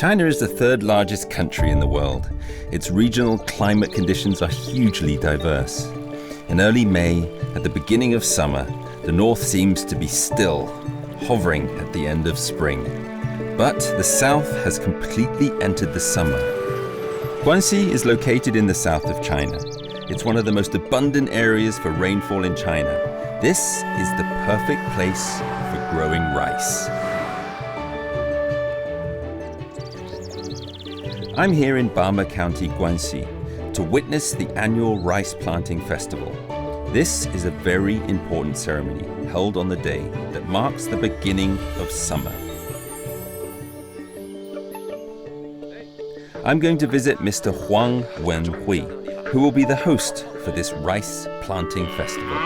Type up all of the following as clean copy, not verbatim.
China is the third largest country in the world. Its regional climate conditions are hugely diverse. In early May, at the beginning of summer, the north seems to be still, hovering at the end of spring. But the south has completely entered the summer. Guangxi is located in the south of China. It's one of the most abundant areas for rainfall in China. This is the perfect place for growing rice. I'm here in Bama County, Guangxi, to witness the annual Rice Planting Festival. This is a very important ceremony held on the day that marks the beginning of summer. I'm going to visit Mr. Huang Wenhui, who will be the host for this Rice Planting Festival.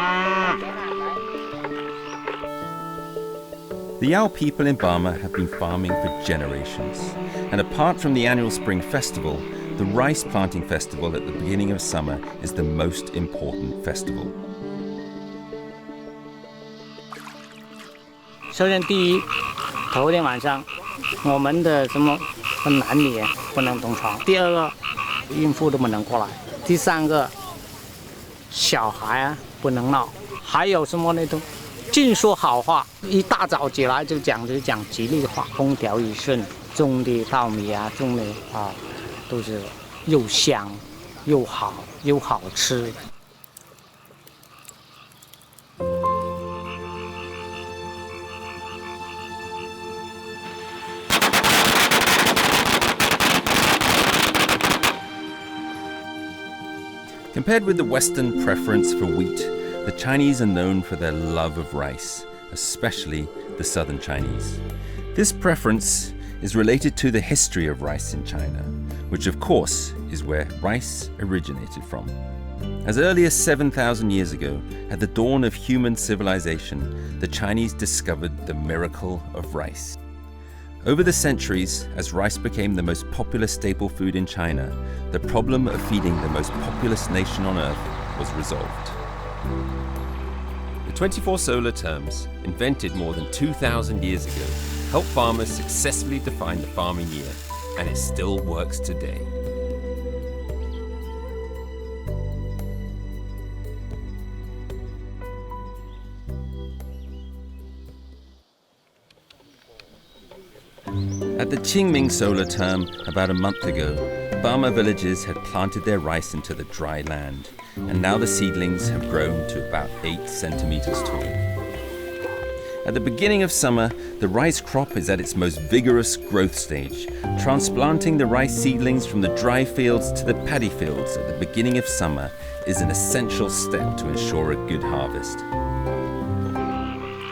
The Yao people in Bama have been farming for generations, and apart from the annual Spring Festival, the Rice Planting Festival at the beginning of summer is the most important festival. 首先，第一，头天晚上，我们的男女不能同床；第二个，孕妇都不能过来；第三个，小孩不能闹；还有什么那种，尽说好话。一大早起来就讲吉利话，风调雨顺，种的稻米种的都是又香又好又好吃。Compared with the Western preference for wheat, the Chinese are known for their love of rice, especially the southern Chinese. This preference is related to the history of rice in China, which of course is where rice originated from. As early as 7,000 years ago, at the dawn of human civilization, the Chinese discovered the miracle of rice. Over the centuries, as rice became the most popular staple food in China, the problem of feeding the most populous nation on earth was resolved. The 24 solar terms, invented more than 2,000 years ago, helped farmers successfully define the farming year, and it still works today. At the Qingming solar term about a month ago, Bama villages had planted their rice into the dry land, and now the seedlings have grown to about 8 centimeters tall. At the beginning of summer, the rice crop is at its most vigorous growth stage. Transplanting the rice seedlings from the dry fields to the paddy fields at the beginning of summer is an essential step to ensure a good harvest.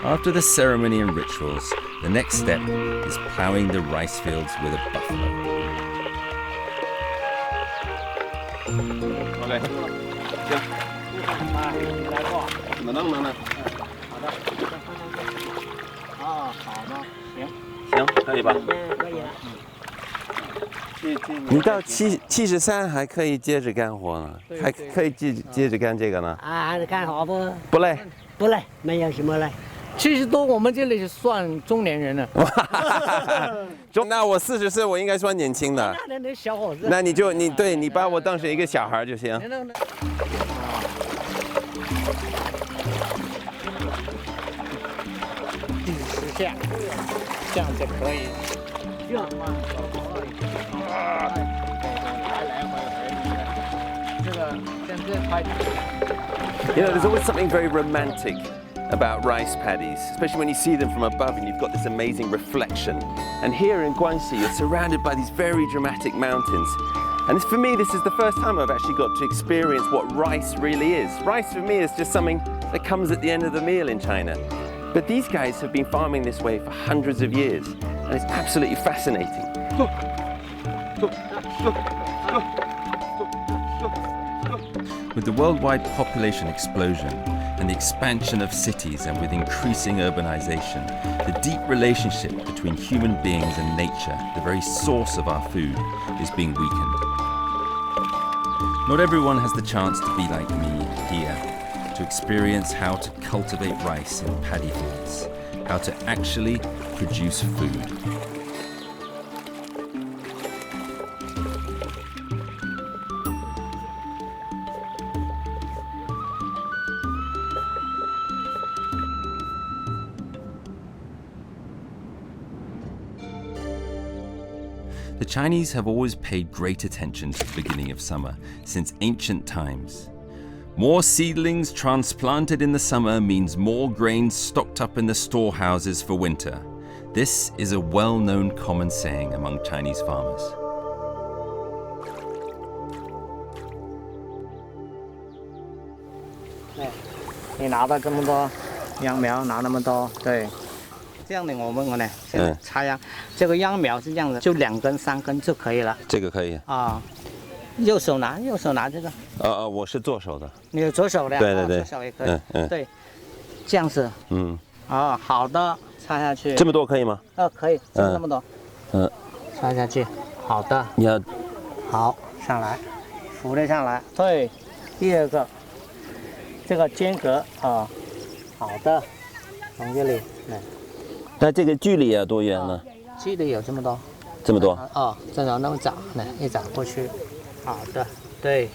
After the ceremony and rituals, the next step is ploughing the rice fields with a buffalo. Okay. 你到73还可以接着干活呢，还可以接着干这个呢？干活不累，不累，没有什么累。70多，我们这里是算中年人了。那我44，我应该算年轻的。那小伙子。那你把我当成一个小孩就行。第10下，这样就可以。这样吗？来回。这个现在拍。You know, there's always something very romantic about rice paddies, especially when you see them from above and you've got this amazing reflection. And here in Guangxi, you're surrounded by these very dramatic mountains. And for me, this is the first time I've actually got to experience what rice really is. Rice for me is just something that comes at the end of the meal in China. But these guys have been farming this way for hundreds of years, and it's absolutely fascinating. With the worldwide population explosion and the expansion of cities, and with increasing urbanization, the deep relationship between human beings and nature, the very source of our food, is being weakened. Not everyone has the chance to be like me here, to experience how to cultivate rice in paddy fields, how to actually produce food. The Chinese have always paid great attention to the beginning of summer since ancient times. More seedlings transplanted in the summer means more grain stocked up in the storehouses for winter. This is a well-known common saying among Chinese farmers. 你拿到这么多秧苗，拿那么多，对，这样的我问我呢，现在插秧，这个秧苗是这样的，就2根3根就可以了。这个可以啊，右手拿这个。我是左手的。你有左手的呀？对对对，左手也可以。对，这样子。好的，插下去。这么多可以吗？可以，就那么多。插下去。好的。你要好上来，扶着上来。对，第二个。这个间隔好的，从这里来。那这个距离要多远呢？距离有这么多。这么多？正好那么长，来一长过去。好的，对。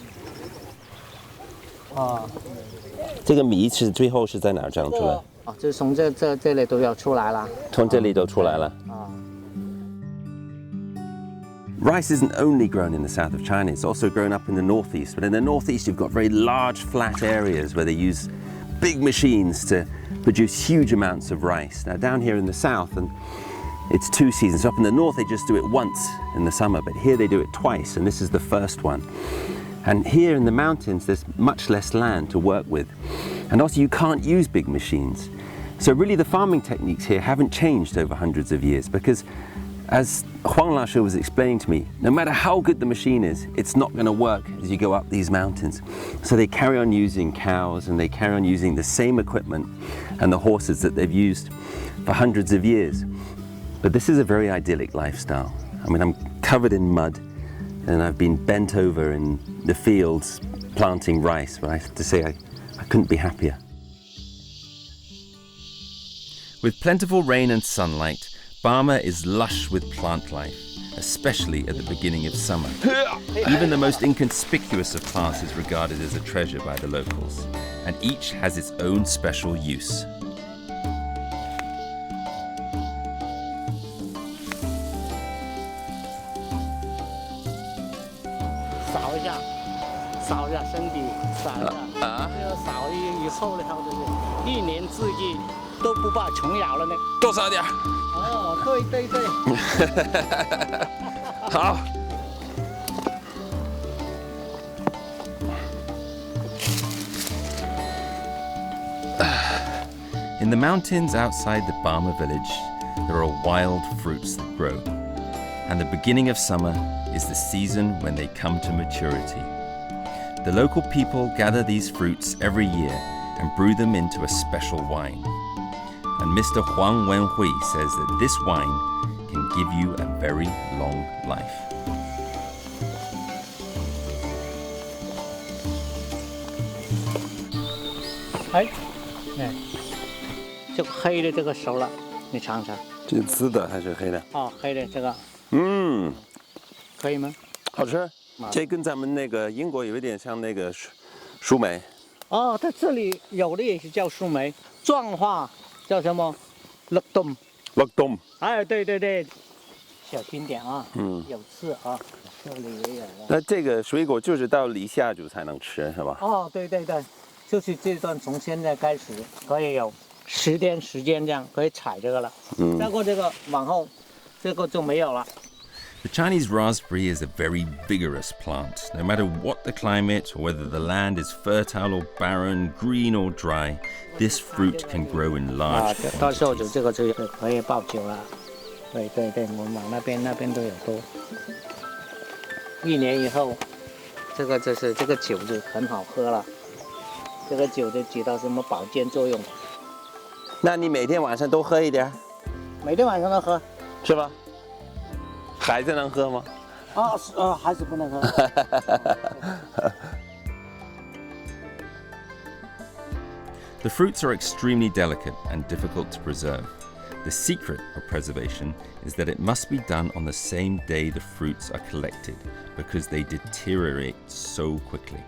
这个米是最后是在哪儿长出来？就是从这里都要出来了。从这里都出来了。Rice isn't only grown in the south of China, it's also grown up in the northeast. But in the northeast, you've got very large flat areas where they use big machines to produce huge amounts of rice. Now down here in the south, and it's 2 seasons. Up in the north, they just do it once in the summer, but here they do it twice, and this is the first one. And here in the mountains, there's much less land to work with. And also you can't use big machines. So really the farming techniques here haven't changed over hundreds of years because as Huang Lashe was explaining to me, no matter how good the machine is, it's not going to work as you go up these mountains. So they carry on using cows and they carry on using the same equipment and the horses that they've used for hundreds of years. But this is a very idyllic lifestyle. I mean, I'm covered in mud and I've been bent over in the fields planting rice, but I have to say I couldn't be happier. With plentiful rain and sunlight, Bama is lush with plant life, especially at the beginning of summer. Even the most inconspicuous of plants is regarded as a treasure by the locals, and each has its own special use. 扫一下身体，扫一下，这个扫以后的话就是1年4季都不怕虫咬了呢。多扫点。对。好。In the mountains outside the Bama village, there are wild fruits that grow, and the beginning of summer is the season when they come to maturity. The local people gather these fruits every year and brew them into a special wine. And Mr. Huang Wenhui says that this wine can give you a very long life. 这个黑的这个熟了，你尝尝。这是紫的还是黑的？黑的这个。可以吗？好吃。这跟咱们那个英国有一点像那个树莓。它这里有的也是叫树莓，壮话叫什么？乐冬。对，小心点啊。有刺啊，这里也有。那这个水果就是到立夏就才能吃，是吧？对，就是这段从现在开始可以有10天时间这样可以采这个了。再过这个往后，这个就没有了。The Chinese raspberry is a very vigorous plant. No matter what the climate, or whether the land is fertile or barren, green or dry, this fruit can grow in large quantities. 到时候就这个就可以爆酒了。对，我们往那边都有多。1年以后，这个酒就很好喝了。这个酒就起到什么保健作用？那你每天晚上都喝一点？每天晚上都喝，是吧？孩子能喝吗？孩子不能喝。The fruits are extremely delicate and difficult to preserve. The secret of preservation is that it must be done on the same day the fruits are collected because they deteriorate so quickly.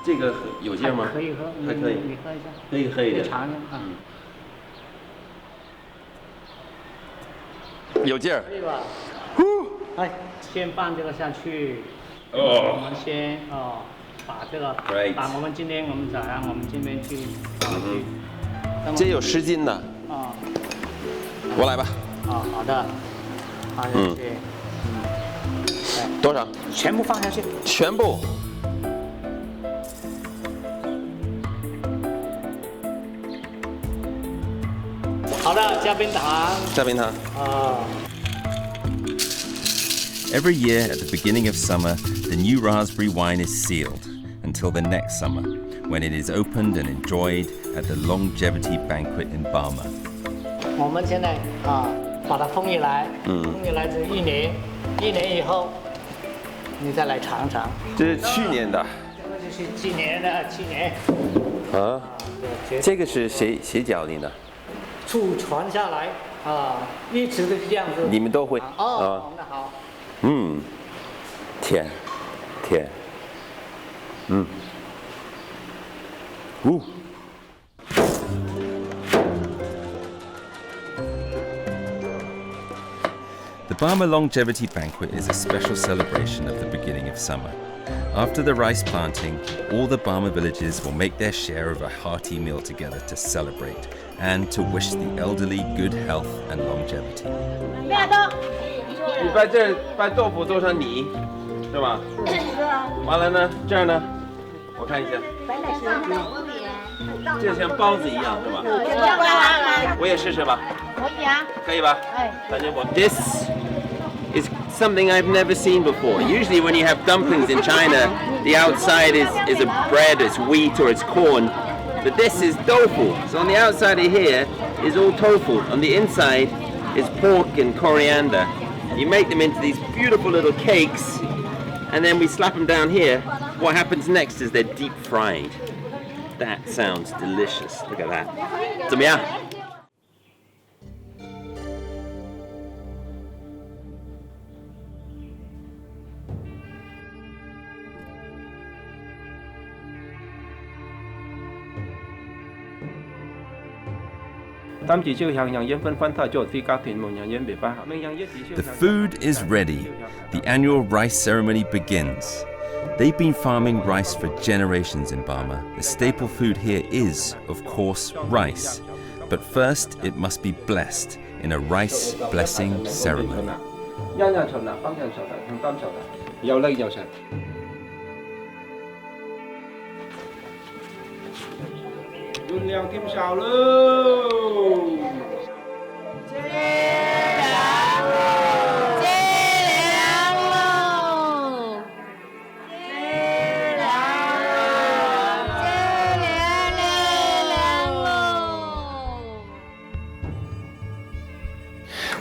这个有劲吗？可以喝，还可以，你喝一下，可以喝一点，尝一下啊。有劲儿，可以吧？哎，先放这个下去。哦。我们先把这个，把我们今天早上我们这边去这有10斤的。啊。我来吧。好的。放下去。多少？全部放下去。全部。好的，加冰糖。加冰糖。Every year at the beginning of summer, the new raspberry wine is sealed until the next summer, when it is opened and enjoyed at the longevity banquet in Bama. 我们现在把它封起来，封起来是1年，1年以后你再来尝尝。这是去年的。这个就是去年的，去年。这个是谁教你的？祖传下来一直都是这样子。你们都会？那好。甜。The Bama Longevity Banquet is a special celebration of the beginning of summer. After the rice planting, all the Bama villages will make their share of a hearty meal together to celebrate and to wish the elderly good health and longevity. 你把豆腐做成泥，是吧？完了呢，这儿呢，我看一下，这像包子一样，是吧？我也试试吧。可以啊。可以吧？This is something I've never seen before. Usually when you have dumplings in China, the outside is a bread, it's wheat or it's corn. But this is tofu. So on the outside of here is all tofu. On the inside is pork and coriander. You make them into these beautiful little cakes, and then we slap them down here. What happens next is they're deep fried. That sounds delicious. Look at that. 怎么样？ The food is ready. The annual rice ceremony begins. They've been farming rice for generations in Bama. The staple food here is, of course, rice. But first, it must be blessed in a rice blessing ceremony. 月亮添烧喽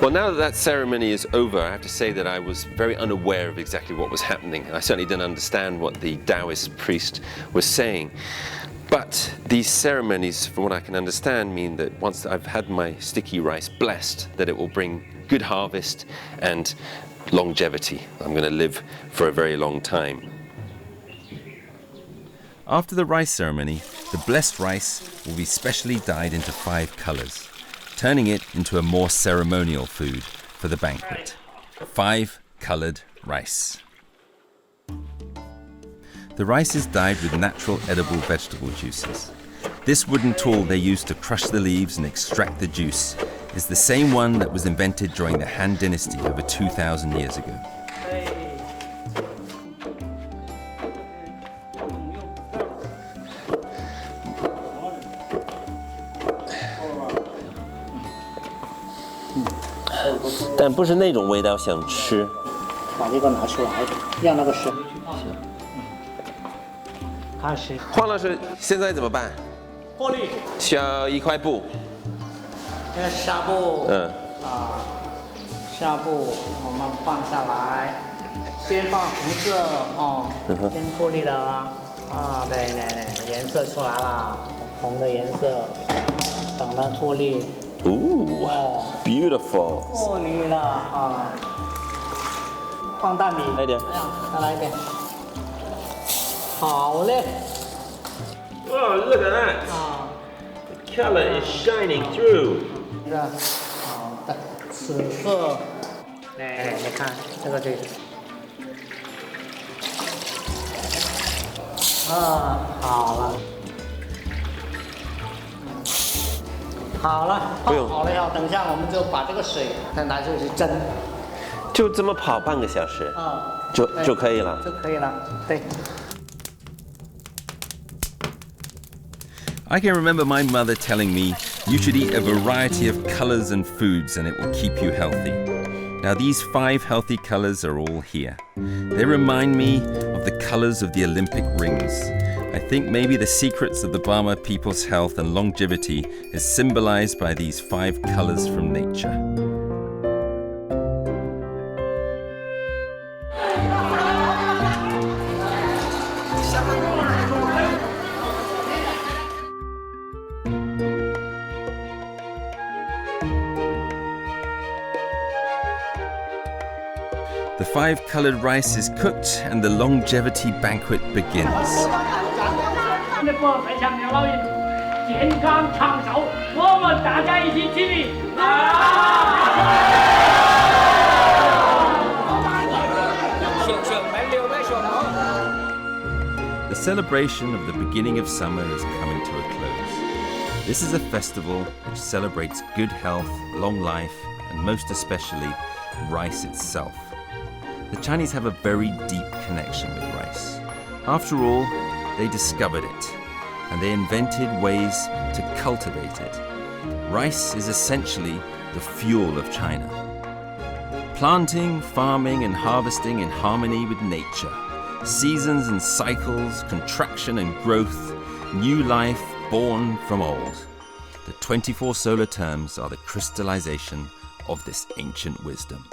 ！Well, now that ceremony is over, I have to say that I was very unaware of exactly what was happening. I certainly didn't understand what the Taoist priest was saying. But these ceremonies, from what I can understand, mean that once I've had my sticky rice blessed, that it will bring good harvest and longevity. I'm going to live for a very long time. After the rice ceremony, the blessed rice will be specially dyed into 5 colors, turning it into a more ceremonial food for the banquet. 5-colored rice. The rice is dyed with natural edible vegetable juices. This wooden tool they use to crush the leaves and extract the juice is the same one that was invented during the Han Dynasty over 2,000 years ago. But 不是那种味道想吃。把这个拿出来，让那个水。开始。黄老师，现在怎么办？过滤。需要一块布。这个纱布。纱布我们放下来，先放红色哦，先过滤了对，颜色出来了，红的颜色，等它过滤。Beautiful. 过滤了放大米，来一点，再来一点。好嘞， Oh, look at that! The color is shining through. 是好的，紫色。哎，你看这个好了，好了，不用好了以后，等一下我们就把这个水再拿出去蒸。就这么跑半个小时，就可以了。就可以了，对。I can remember my mother telling me you should eat a variety of colors and foods and it will keep you healthy. Now these 5 healthy colors are all here. They remind me of the colors of the Olympic rings. I think maybe the secrets of the Bama people's health and longevity is symbolized by these 5 colors from nature. The 5-colored rice is cooked and the longevity banquet begins. The celebration of the beginning of summer is coming to a close. This is a festival which celebrates good health, long life, and most especially, rice itself. The Chinese have a very deep connection with rice. After all, they discovered it, and they invented ways to cultivate it. Rice is essentially the fuel of China. Planting, farming, and harvesting in harmony with nature. Seasons and cycles, contraction and growth, new life born from old. The 24 solar terms are the crystallization of this ancient wisdom.